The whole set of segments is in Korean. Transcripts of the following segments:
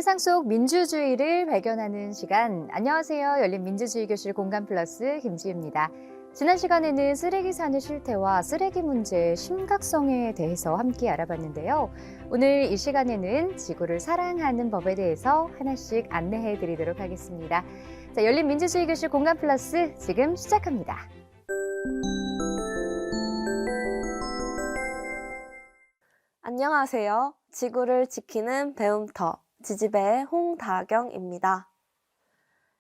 세상 속 민주주의를 발견하는 시간. 안녕하세요. 열린민주주의교실 공간플러스 김지우입니다. 지난 시간에는 쓰레기 산의 실태와 쓰레기 문제의 심각성에 대해서 함께 알아봤는데요. 오늘 이 시간에는 지구를 사랑하는 법에 대해서 하나씩 안내해 드리도록 하겠습니다. 자, 열린민주주의교실 공간플러스 지금 시작합니다. 안녕하세요. 지구를 지키는 배움터 지지배의 홍다경입니다.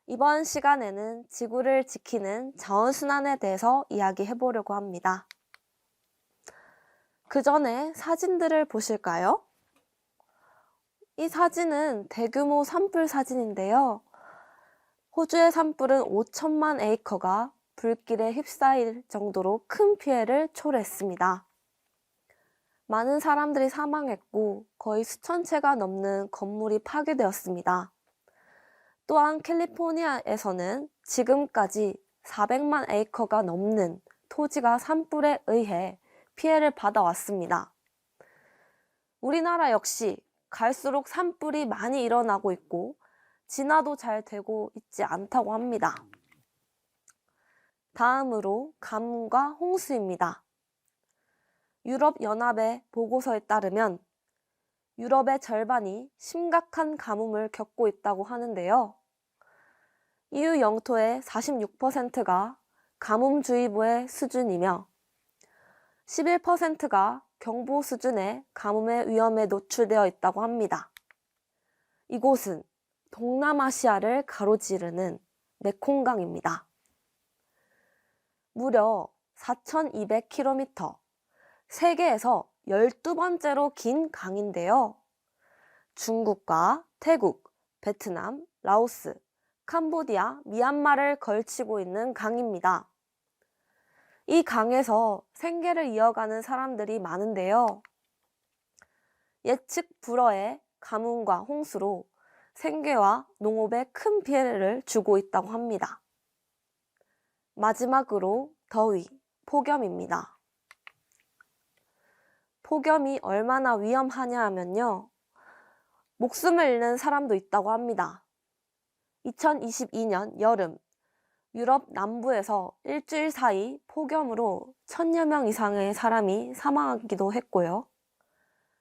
이번 시간에는 지구를 지키는 자원순환에 대해서 이야기해보려고 합니다. 그 전에 사진들을 보실까요? 이 사진은 대규모 산불 사진인데요. 호주의 산불은 5천만 에이커가 불길에 휩싸일 정도로 큰 피해를 초래했습니다. 많은 사람들이 사망했고 거의 수천 채가 넘는 건물이 파괴되었습니다. 또한 캘리포니아에서는 지금까지 400만 에이커가 넘는 토지가 산불에 의해 피해를 받아왔습니다. 우리나라 역시 갈수록 산불이 많이 일어나고 있고 진화도 잘 되고 있지 않다고 합니다. 다음으로 가뭄과 홍수입니다. 유럽연합의 보고서에 따르면 유럽의 절반이 심각한 가뭄을 겪고 있다고 하는데요. EU 영토의 46%가 가뭄주의보의 수준이며 11%가 경보 수준의 가뭄의 위험에 노출되어 있다고 합니다. 이곳은 동남아시아를 가로지르는 메콩강입니다. 무려 4,200km, 세계에서 12번째로 긴 강인데요. 중국과 태국, 베트남, 라오스, 캄보디아, 미얀마를 걸치고 있는 강입니다. 이 강에서 생계를 이어가는 사람들이 많은데요. 예측 불허의 가뭄과 홍수로 생계와 농업에 큰 피해를 주고 있다고 합니다. 마지막으로 더위, 폭염입니다. 폭염이 얼마나 위험하냐 하면요. 목숨을 잃는 사람도 있다고 합니다. 2022년 여름, 유럽 남부에서 일주일 사이 폭염으로 1,000여 명 이상의 사람이 사망하기도 했고요.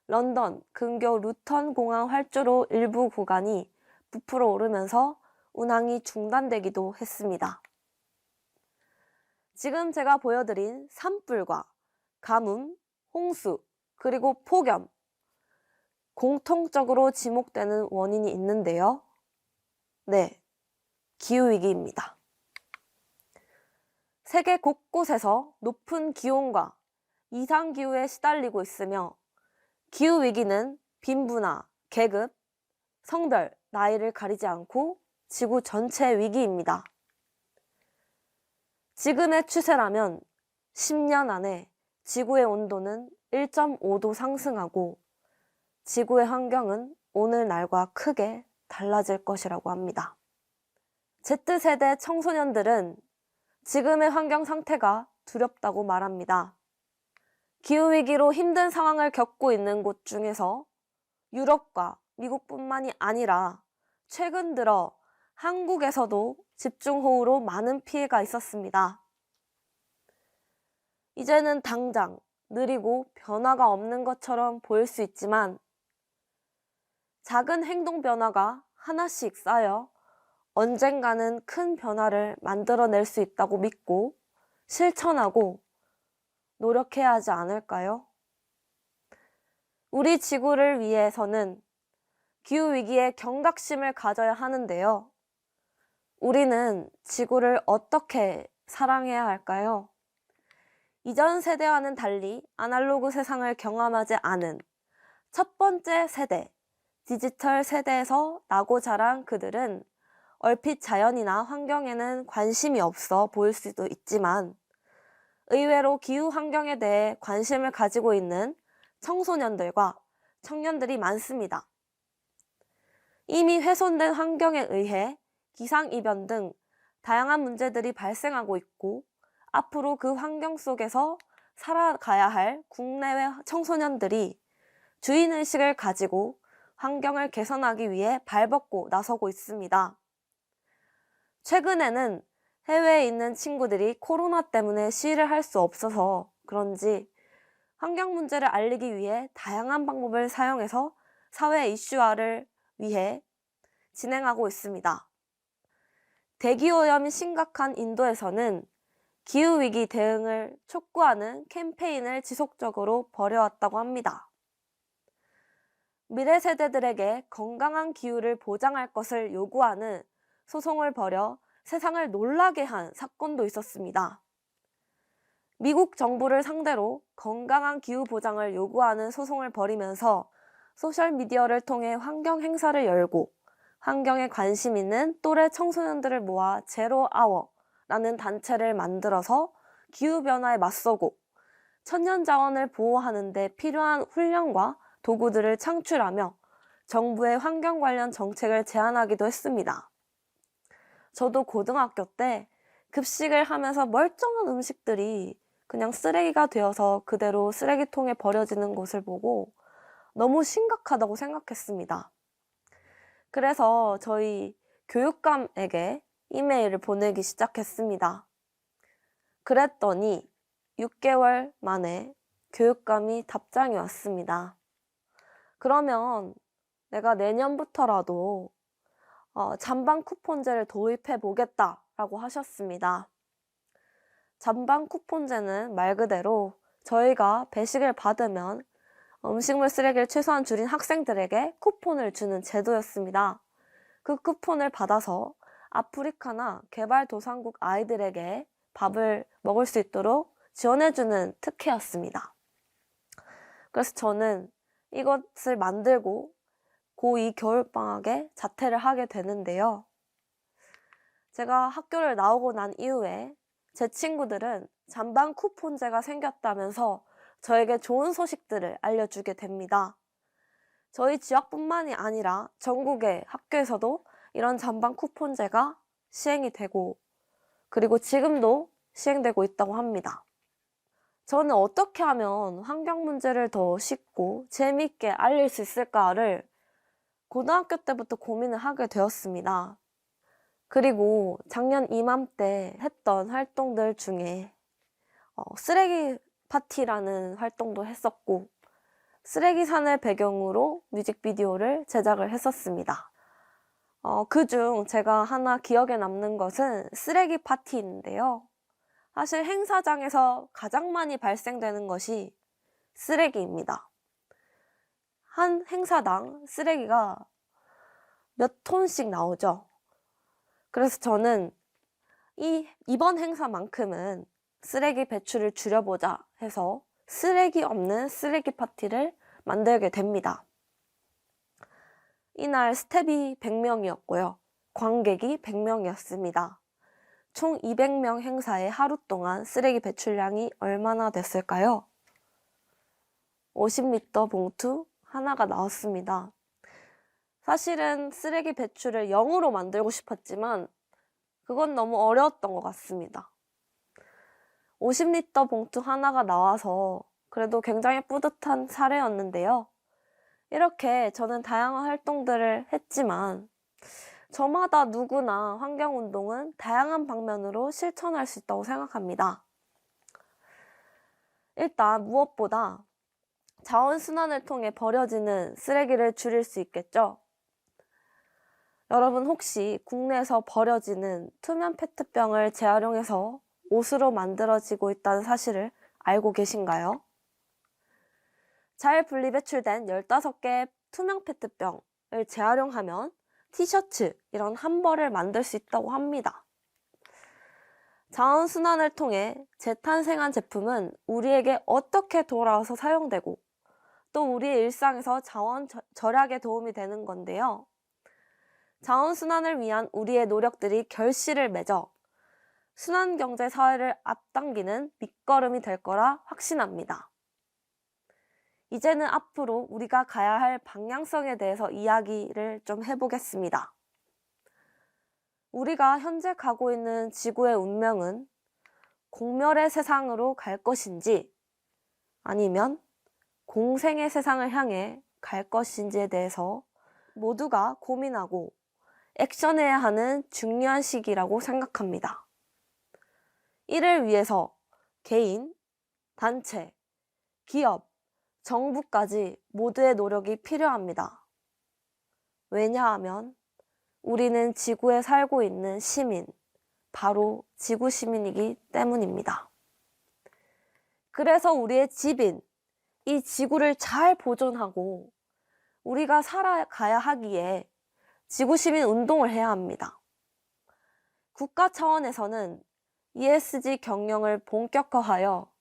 런던 근교 루턴 공항 활주로 일부 구간이 부풀어 오르면서 운항이 중단되기도 했습니다. 지금 제가 보여드린 산불과 가뭄, 홍수, 그리고 폭염, 공통적으로 지목되는 원인이 있는데요. 네, 기후위기입니다. 세계 곳곳에서 높은 기온과 이상기후에 시달리고 있으며 기후위기는 빈부나 계급, 성별, 나이를 가리지 않고 지구 전체의 위기입니다. 지금의 추세라면 10년 안에 지구의 온도는 1.5도 상승하고 지구의 환경은 오늘날과 크게 달라질 것이라고 합니다. Z세대 청소년들은 지금의 환경 상태가 두렵다고 말합니다. 기후위기로 힘든 상황을 겪고 있는 곳 중에서 유럽과 미국뿐만이 아니라 최근 들어 한국에서도 집중호우로 많은 피해가 있었습니다. 이제는 당장 느리고 변화가 없는 것처럼 보일 수 있지만 작은 행동 변화가 하나씩 쌓여 언젠가는 큰 변화를 만들어낼 수 있다고 믿고 실천하고 노력해야 하지 않을까요? 우리 지구를 위해서는 기후위기에 경각심을 가져야 하는데요. 우리는 지구를 어떻게 사랑해야 할까요? 이전 세대와는 달리 아날로그 세상을 경험하지 않은 첫 번째 세대, 디지털 세대에서 나고 자란 그들은 얼핏 자연이나 환경에는 관심이 없어 보일 수도 있지만 의외로 기후 환경에 대해 관심을 가지고 있는 청소년들과 청년들이 많습니다. 이미 훼손된 환경에 의해 기상이변 등 다양한 문제들이 발생하고 있고 앞으로 그 환경 속에서 살아가야 할 국내외 청소년들이 주인의식을 가지고 환경을 개선하기 위해 발벗고 나서고 있습니다. 최근에는 해외에 있는 친구들이 코로나 때문에 시위를 할 수 없어서 그런지 환경 문제를 알리기 위해 다양한 방법을 사용해서 사회 이슈화를 위해 진행하고 있습니다. 대기오염이 심각한 인도에서는 기후위기 대응을 촉구하는 캠페인을 지속적으로 벌여왔다고 합니다. 미래 세대들에게 건강한 기후를 보장할 것을 요구하는 소송을 벌여 세상을 놀라게 한 사건도 있었습니다. 미국 정부를 상대로 건강한 기후 보장을 요구하는 소송을 벌이면서 소셜미디어를 통해 환경 행사를 열고 환경에 관심 있는 또래 청소년들을 모아 제로아워라는 단체를 만들어서 기후변화에 맞서고 천연자원을 보호하는 데 필요한 훈련과 도구들을 창출하며 정부의 환경 관련 정책을 제안하기도 했습니다. 저도 고등학교 때 급식을 하면서 멀쩡한 음식들이 그냥 쓰레기가 되어서 그대로 쓰레기통에 버려지는 것을 보고 너무 심각하다고 생각했습니다. 그래서 저희 교육감에게 이메일을 보내기 시작했습니다. 그랬더니 6개월 만에 교육감이 답장이 왔습니다. 그러면 내가 내년부터라도 잔반 쿠폰제를 도입해 보겠다라고 하셨습니다. 잔반 쿠폰제는 말 그대로 저희가 배식을 받으면 음식물 쓰레기를 최소한 줄인 학생들에게 쿠폰을 주는 제도였습니다. 그 쿠폰을 받아서 아프리카나 개발도상국 아이들에게 밥을 먹을 수 있도록 지원해주는 특혜였습니다. 그래서 저는 이것을 만들고 고2 겨울방학에 자퇴를 하게 되는데요. 제가 학교를 나오고 난 이후에 제 친구들은 잔반 쿠폰제가 생겼다면서 저에게 좋은 소식들을 알려주게 됩니다. 저희 지역뿐만이 아니라 전국의 학교에서도 이런 잔반 쿠폰제가 시행이 되고 그리고 지금도 시행되고 있다고 합니다. 저는 어떻게 하면 환경 문제를 더 쉽고 재미있게 알릴 수 있을까를 고등학교 때부터 고민을 하게 되었습니다. 그리고 작년 이맘때 했던 활동들 중에 쓰레기 파티라는 활동도 했었고 쓰레기산을 배경으로 뮤직비디오를 제작을 했었습니다. 그중 제가 하나 기억에 남는 것은 쓰레기 파티인데요. 사실 행사장에서 가장 많이 발생되는 것이 쓰레기입니다. 한 행사당 쓰레기가 몇 톤씩 나오죠. 그래서 저는 이번 행사만큼은 쓰레기 배출을 줄여보자 해서 쓰레기 없는 쓰레기 파티를 만들게 됩니다. 이날 스텝이 100명이었고요. 관객이 100명이었습니다. 총 200명 행사에 하루 동안 쓰레기 배출량이 얼마나 됐을까요? 50리터 봉투 하나가 나왔습니다. 사실은 쓰레기 배출을 0으로 만들고 싶었지만 그건 너무 어려웠던 것 같습니다. 50리터 봉투 하나가 나와서 그래도 굉장히 뿌듯한 사례였는데요. 이렇게 저는 다양한 활동들을 했지만 저마다 누구나 환경운동은 다양한 방면으로 실천할 수 있다고 생각합니다. 일단 무엇보다 자원순환을 통해 버려지는 쓰레기를 줄일 수 있겠죠? 여러분 혹시 국내에서 버려지는 투명 페트병을 재활용해서 옷으로 만들어지고 있다는 사실을 알고 계신가요? 잘 분리배출된 15개의 투명 페트병을 재활용하면 티셔츠 이런 한 벌을 만들 수 있다고 합니다. 자원순환을 통해 재탄생한 제품은 우리에게 어떻게 돌아와서 사용되고 또 우리의 일상에서 자원 절약에 도움이 되는 건데요. 자원순환을 위한 우리의 노력들이 결실을 맺어 순환경제 사회를 앞당기는 밑거름이 될 거라 확신합니다. 이제는 앞으로 우리가 가야 할 방향성에 대해서 이야기를 좀 해보겠습니다. 우리가 현재 가고 있는 지구의 운명은 공멸의 세상으로 갈 것인지 아니면 공생의 세상을 향해 갈 것인지에 대해서 모두가 고민하고 액션해야 하는 중요한 시기라고 생각합니다. 이를 위해서 개인, 단체, 기업, 정부까지 모두의 노력이 필요합니다. 왜냐하면 우리는 지구에 살고 있는 시민, 바로 지구 시민이기 때문입니다. 그래서 우리의 집인 이 지구를 잘 보존하고 우리가 살아가야 하기에 지구 시민 운동을 해야 합니다. 국가 차원에서는 ESG 경영을 본격화하여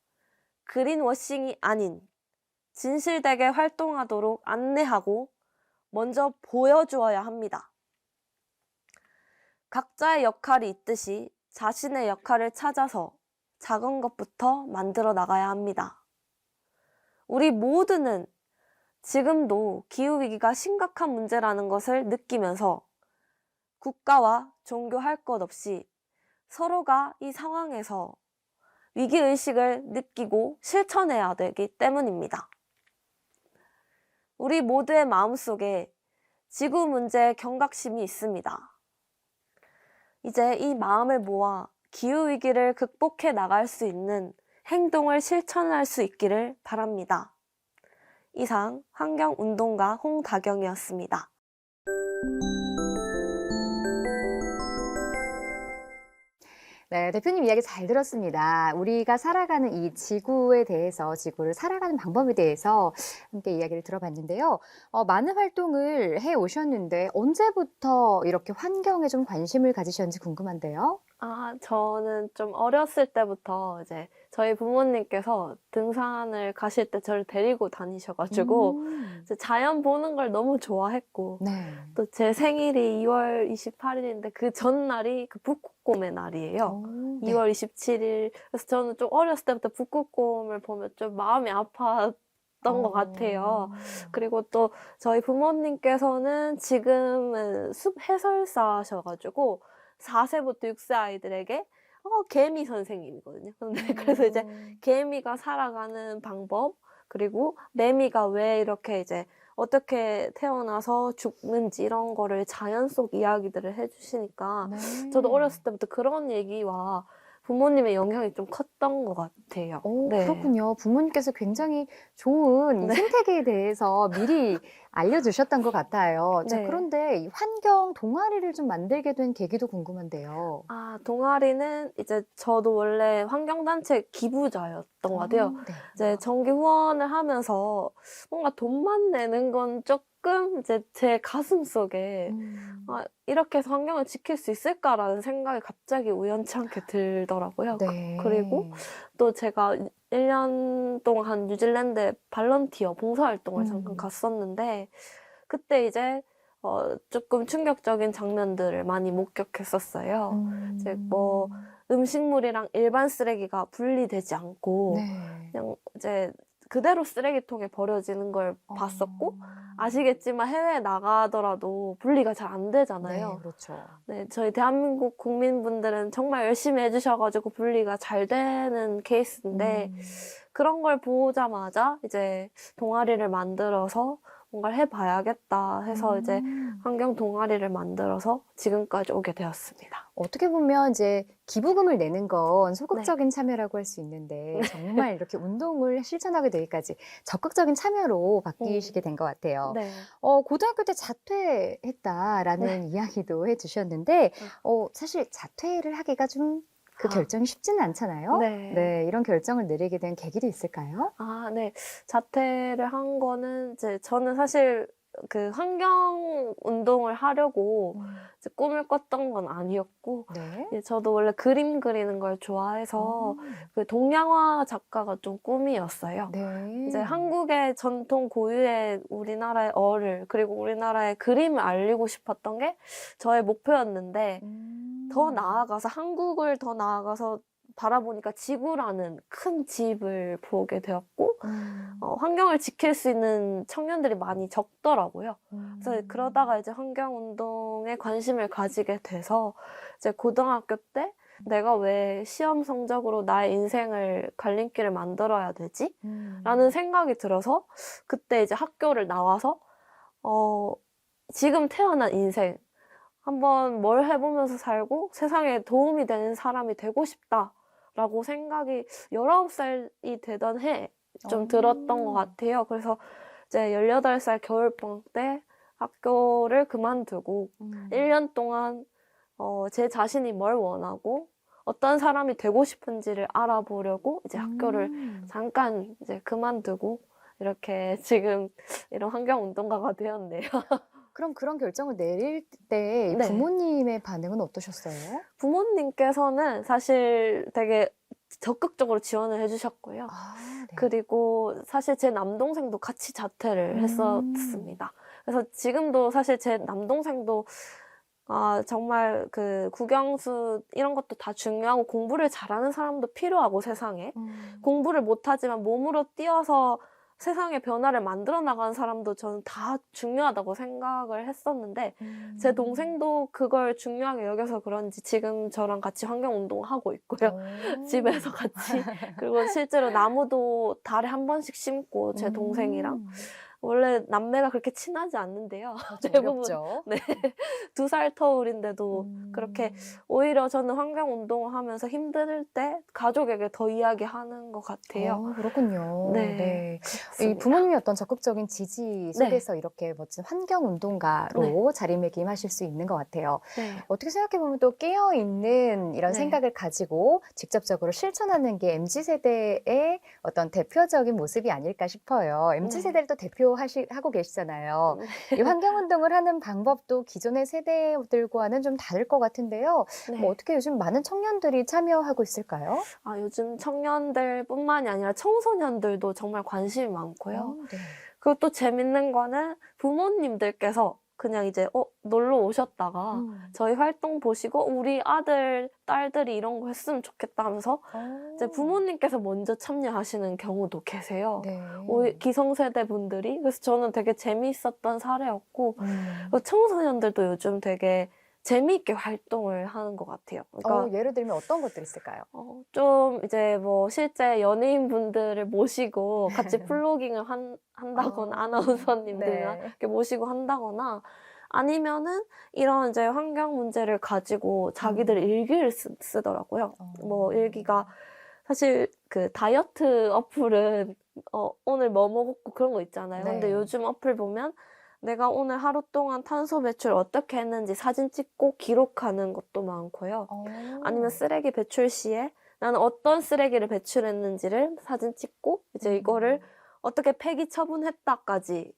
그린워싱이 아닌 진실되게 활동하도록 안내하고 먼저 보여주어야 합니다. 각자의 역할이 있듯이 자신의 역할을 찾아서 작은 것부터 만들어 나가야 합니다. 우리 모두는 지금도 기후위기가 심각한 문제라는 것을 느끼면서 국가와 종교 할 것 없이 서로가 이 상황에서 위기의식을 느끼고 실천해야 되기 때문입니다. 우리 모두의 마음속에 지구 문제에 경각심이 있습니다. 이제 이 마음을 모아 기후위기를 극복해 나갈 수 있는 행동을 실천할 수 있기를 바랍니다. 이상 환경운동가 홍다경이었습니다. 네, 대표님 이야기 잘 들었습니다. 우리가 살아가는 이 지구에 대해서, 지구를 살아가는 방법에 대해서 함께 이야기를 들어봤는데요. 많은 활동을 해 오셨는데 언제부터 이렇게 환경에 좀 관심을 가지셨는지 궁금한데요. 저는 좀 어렸을 때부터 이제 저희 부모님께서 등산을 가실 때 저를 데리고 다니셔가지고 이제 자연 보는 걸 너무 좋아했고 네. 또 제 생일이 2월 28일인데 그 전날이 그 북극곰의 날이에요. 네. 2월 27일. 그래서 저는 좀 어렸을 때부터 북극곰을 보면 좀 마음이 아팠던 것 같아요. 그리고 또 저희 부모님께서는 지금은 숲 해설사셔가지고 4세부터 6세 아이들에게 개미 선생님이거든요. 근데 그래서 이제 개미가 살아가는 방법, 그리고 매미가 왜 이렇게 이제 어떻게 태어나서 죽는지 이런 거를 자연 속 이야기들을 해주시니까 저도 어렸을 때부터 그런 얘기와 부모님의 영향이 좀 컸던 것 같아요. 네. 그렇군요. 부모님께서 굉장히 좋은 이 네. 생태계에 대해서 미리 알려주셨던 것 같아요. 자, 네. 그런데 이 환경 동아리를 좀 만들게 된 계기도 궁금한데요. 동아리는 이제 저도 원래 환경단체 기부자였던 것 같아요. 네. 이제 정기 후원을 하면서 뭔가 돈만 내는 건 조금 이제 제 가슴 속에 이렇게 해서 환경을 지킬 수 있을까라는 생각이 갑자기 우연찮게 들더라고요. 네. 그리고 또 제가 1년 동안 뉴질랜드에 발런티어 봉사활동을 잠깐 갔었는데 그때 이제 조금 충격적인 장면들을 많이 목격했었어요. 이제 뭐 음식물이랑 일반 쓰레기가 분리되지 않고 네. 그냥 이제 그대로 쓰레기통에 버려지는 걸 봤었고 아시겠지만 해외에 나가더라도 분리가 잘 안 되잖아요. 네, 그렇죠. 네, 저희 대한민국 국민분들은 정말 열심히 해주셔가지고 분리가 잘 되는 케이스인데 그런 걸 보자마자 이제 동아리를 만들어서 뭔가를 해봐야겠다 해서 이제 환경 동아리를 만들어서 지금까지 오게 되었습니다. 어떻게 보면 이제 기부금을 내는 건 소극적인 참여라고 할 수 있는데 정말 이렇게 운동을 실천하게 되기까지 적극적인 참여로 바뀌시게 된 것 같아요. 네. 고등학교 때 자퇴했다라는 이야기도 해주셨는데 사실 자퇴를 하기가 좀 그 결정이 쉽지는 않잖아요. 네. 이런 결정을 내리게 된 계기도 있을까요? 네. 자퇴를 한 거는 이제 저는 사실 그 환경 운동을 하려고 이제 꿈을 꿨던 건 아니었고 네. 저도 원래 그림 그리는 걸 좋아해서 그 동양화 작가가 좀 꿈이었어요. 네. 이제 한국의 전통 고유의 우리나라의 어를 그리고 우리나라의 그림을 알리고 싶었던 게 저의 목표였는데 더 나아가서 한국을 더 나아가서 바라보니까 지구라는 큰 집을 보게 되었고 환경을 지킬 수 있는 청년들이 많이 적더라고요. 그래서 그러다가 이제 환경운동에 관심을 가지게 돼서 이제 고등학교 때 내가 왜 시험 성적으로 나의 인생을 갈림길을 만들어야 되지? 라는 생각이 들어서 그때 이제 학교를 나와서 지금 태어난 인생 한번 뭘 해보면서 살고 세상에 도움이 되는 사람이 되고 싶다라고 생각이 19살이 되던 해 좀 들었던 것 같아요. 그래서 이제 18살 겨울방학 때 학교를 그만두고 1년 동안 제 자신이 뭘 원하고 어떤 사람이 되고 싶은지를 알아보려고 이제 학교를 잠깐 이제 그만두고 이렇게 지금 이런 환경운동가가 되었네요. 그럼 그런 결정을 내릴 때 네. 부모님의 반응은 어떠셨어요? 부모님께서는 사실 되게 적극적으로 지원을 해주셨고요. 아, 네. 그리고 사실 제 남동생도 같이 자퇴를 했었습니다. 그래서 지금도 사실 제 남동생도 정말 그 국영수 이런 것도 다 중요하고 공부를 잘하는 사람도 필요하고 세상에 공부를 못하지만 몸으로 뛰어서 세상의 변화를 만들어 나가는 사람도 저는 다 중요하다고 생각을 했었는데 제 동생도 그걸 중요하게 여겨서 그런지 지금 저랑 같이 환경운동 하고 있고요. 집에서 같이. 그리고 실제로 나무도 달에 한 번씩 심고 제 동생이랑. 원래 남매가 그렇게 친하지 않는데요. 대부분 어렵죠. 네. 2살 터울인데도 그렇게 오히려 저는 환경운동을 하면서 힘들 때 가족에게 더 이야기하는 것 같아요. 그렇군요. 네. 네. 이 그렇습니다. 부모님의 어떤 적극적인 지지 네. 속에서 이렇게 멋진 환경운동가로 자리매김하실 수 있는 것 같아요. 네. 어떻게 생각해보면 또 깨어있는 이런 네. 생각을 가지고 직접적으로 실천하는 게 MZ세대의 어떤 대표적인 모습이 아닐까 싶어요. MZ세대를 또 대표하고 계시잖아요. 이 환경운동을 하는 방법도 기존의 세대들과는 좀 다를 것 같은데요. 네. 뭐 어떻게 요즘 많은 청년들이 참여하고 있을까요? 요즘 청년들뿐만이 아니라 청소년들도 정말 관심이 많고요. 네. 그리고 또 재밌는 거는 부모님들께서 그냥 이제 놀러 오셨다가 저희 활동 보시고 우리 아들, 딸들이 이런 거 했으면 좋겠다 하면서 이제 부모님께서 먼저 참여하시는 경우도 계세요. 네. 기성세대 분들이. 그래서 저는 되게 재미있었던 사례였고 청소년들도 요즘 되게 재미있게 활동을 하는 것 같아요. 그러니까 예를 들면 어떤 것들이 있을까요? 좀 이제 뭐 실제 연예인분들을 모시고 같이 플로깅을 한다거나 아나운서님들이나 네. 이렇게 모시고 한다거나 아니면은 이런 이제 환경 문제를 가지고 자기들 일기를 쓰더라고요. 뭐 일기가 사실 그 다이어트 어플은 오늘 뭐 먹었고 그런 거 있잖아요. 근데 네. 요즘 어플 보면 내가 오늘 하루 동안 탄소 배출 어떻게 했는지 사진 찍고 기록하는 것도 많고요. 아니면 쓰레기 배출 시에 나는 어떤 쓰레기를 배출했는지를 사진 찍고 이제 이거를 어떻게 폐기 처분했다까지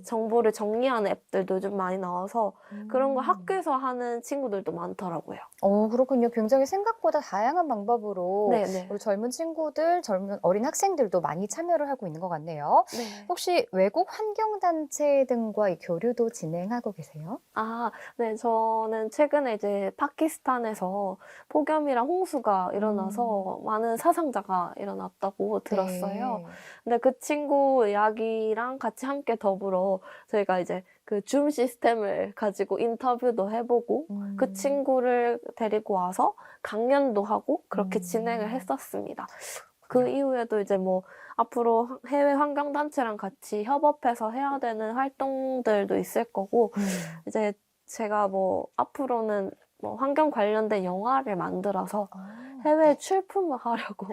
정보를 정리하는 앱들도 좀 많이 나와서 그런 거 학교에서 하는 친구들도 많더라고요. 그렇군요. 굉장히 생각보다 다양한 방법으로 네네. 우리 젊은 친구들, 젊은 어린 학생들도 많이 참여를 하고 있는 것 같네요. 네. 혹시 외국 환경단체 등과의 교류도 진행하고 계세요? 네. 저는 최근에 이제 파키스탄에서 폭염이랑 홍수가 일어나서 많은 사상자가 일어났다고 들었어요. 네. 근데 그 친구 이야기랑 같이 함께 더불어 저희가 이제 그 줌 시스템을 가지고 인터뷰도 해보고 그 친구를 데리고 와서 강연도 하고 그렇게 진행을 했었습니다. 그 이후에도 이제 뭐 앞으로 해외 환경단체랑 같이 협업해서 해야 되는 활동들도 있을 거고 이제 제가 뭐 앞으로는 뭐 환경 관련된 영화를 만들어서 해외에 출품을 하려고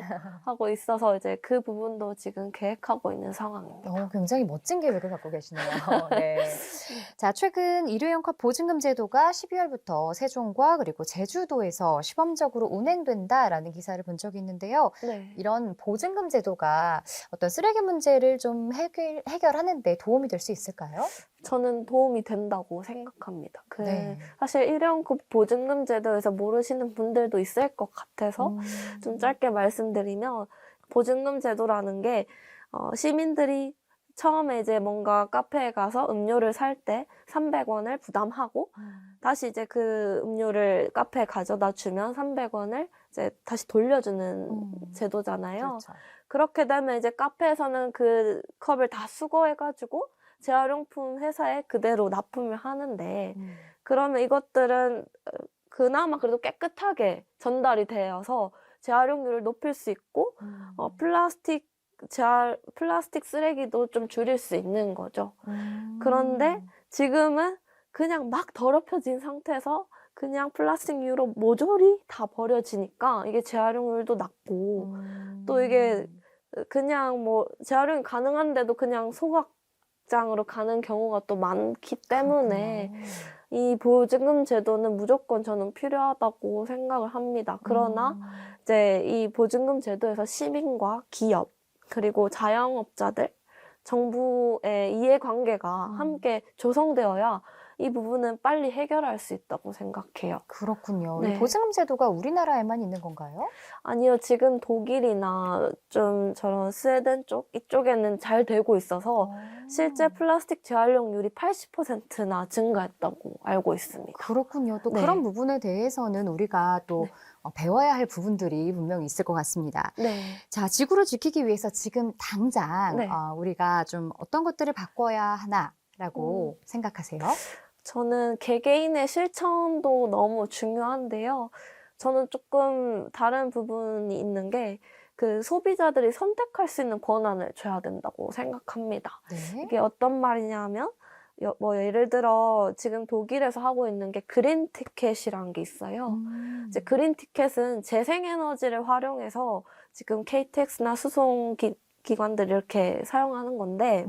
하고 있어서 이제 그 부분도 지금 계획하고 있는 상황입니다. 굉장히 멋진 계획을 갖고 계시네요. 네. 자, 최근 일회용 컵 보증금 제도가 12월부터 세종과 그리고 제주도에서 시범적으로 운행된다라는 기사를 본 적이 있는데요. 네. 이런 보증금 제도가 어떤 쓰레기 문제를 좀 해결하는 데 도움이 될 수 있을까요? 저는 도움이 된다고 생각합니다. 네. 사실 일회용 컵 보증금 제도에서 모르시는 분들도 있을 것 같아서 좀 짧게 말씀드리면 보증금 제도라는 게 시민들이 처음에 이제 뭔가 카페에 가서 음료를 살 때 300원을 부담하고 다시 이제 그 음료를 카페에 가져다 주면 300원을 이제 다시 돌려주는 제도잖아요. 그렇죠. 그렇게 되면 이제 카페에서는 그 컵을 다 수거해가지고 재활용품 회사에 그대로 납품을 하는데 그러면 이것들은 그나마 그래도 깨끗하게 전달이 되어서 재활용률을 높일 수 있고 플라스틱 쓰레기도 좀 줄일 수 있는 거죠. 그런데 지금은 그냥 막 더럽혀진 상태에서 그냥 플라스틱 유로 모조리 다 버려지니까 이게 재활용률도 낮고 또 이게 그냥 뭐 재활용이 가능한데도 그냥 소각장으로 가는 경우가 또 많기 때문에 그렇군요. 이 보증금 제도는 무조건 저는 필요하다고 생각을 합니다. 그러나 이제 이 보증금 제도에서 시민과 기업 그리고 자영업자들, 정부의 이해관계가 함께 조성되어야 이 부분은 빨리 해결할 수 있다고 생각해요. 그렇군요. 이 네. 보증금 제도가 우리나라에만 있는 건가요? 아니요, 지금 독일이나 좀 저런 스웨덴 쪽 이쪽에는 잘 되고 있어서 실제 플라스틱 재활용률이 80%나 증가했다고 알고 있습니다. 그렇군요. 또 네. 그런 부분에 대해서는 우리가 또 네. 배워야 할 부분들이 분명히 있을 것 같습니다. 네. 자, 지구를 지키기 위해서 지금 당장 네. 우리가 좀 어떤 것들을 바꿔야 하나라고 생각하세요? 저는 개개인의 실천도 너무 중요한데요. 저는 조금 다른 부분이 있는 게 그 소비자들이 선택할 수 있는 권한을 줘야 된다고 생각합니다. 네. 이게 어떤 말이냐면 뭐 예를 들어 지금 독일에서 하고 있는 게 그린 티켓이라는 게 있어요. 이제 그린 티켓은 재생에너지를 활용해서 지금 KTX나 수송 기관들이 이렇게 사용하는 건데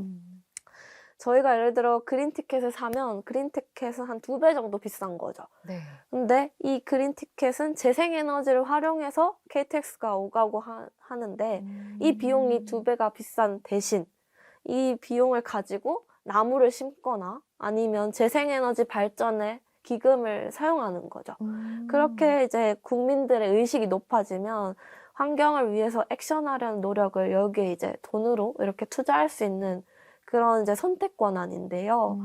저희가 예를 들어 그린 티켓을 사면 그린 티켓은 한 2배 정도 비싼 거죠. 네. 근데 이 그린 티켓은 재생에너지를 활용해서 KTX가 오가고 하는데 이 비용이 2배가 비싼 대신 이 비용을 가지고 나무를 심거나 아니면 재생에너지 발전에 기금을 사용하는 거죠. 그렇게 이제 국민들의 의식이 높아지면 환경을 위해서 액션하려는 노력을 여기에 이제 돈으로 이렇게 투자할 수 있는 그런 이제 선택 권한인데요.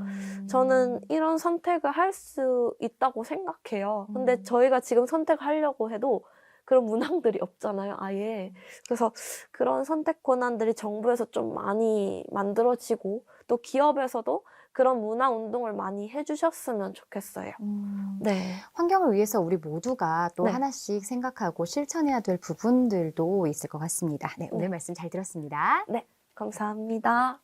저는 이런 선택을 할 수 있다고 생각해요. 근데 저희가 지금 선택하려고 해도 그런 문항들이 없잖아요, 아예. 그래서 그런 선택 권한들이 정부에서 좀 많이 만들어지고 또 기업에서도 그런 문화 운동을 많이 해주셨으면 좋겠어요. 네. 환경을 위해서 우리 모두가 또 네. 하나씩 생각하고 실천해야 될 부분들도 있을 것 같습니다. 네, 오늘 네. 말씀 잘 들었습니다. 네, 감사합니다.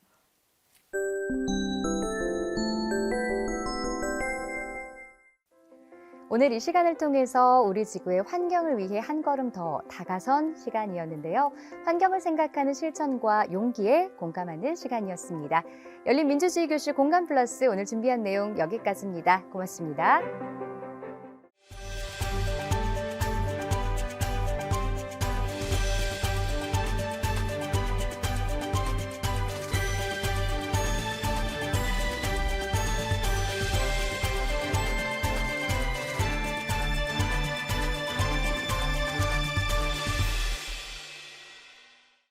오늘 이 시간을 통해서 우리 지구의 환경을 위해 한 걸음 더 다가선 시간이었는데요. 환경을 생각하는 실천과 용기에 공감하는 시간이었습니다. 열린민주주의교실 공감 플러스 오늘 준비한 내용 여기까지입니다. 고맙습니다.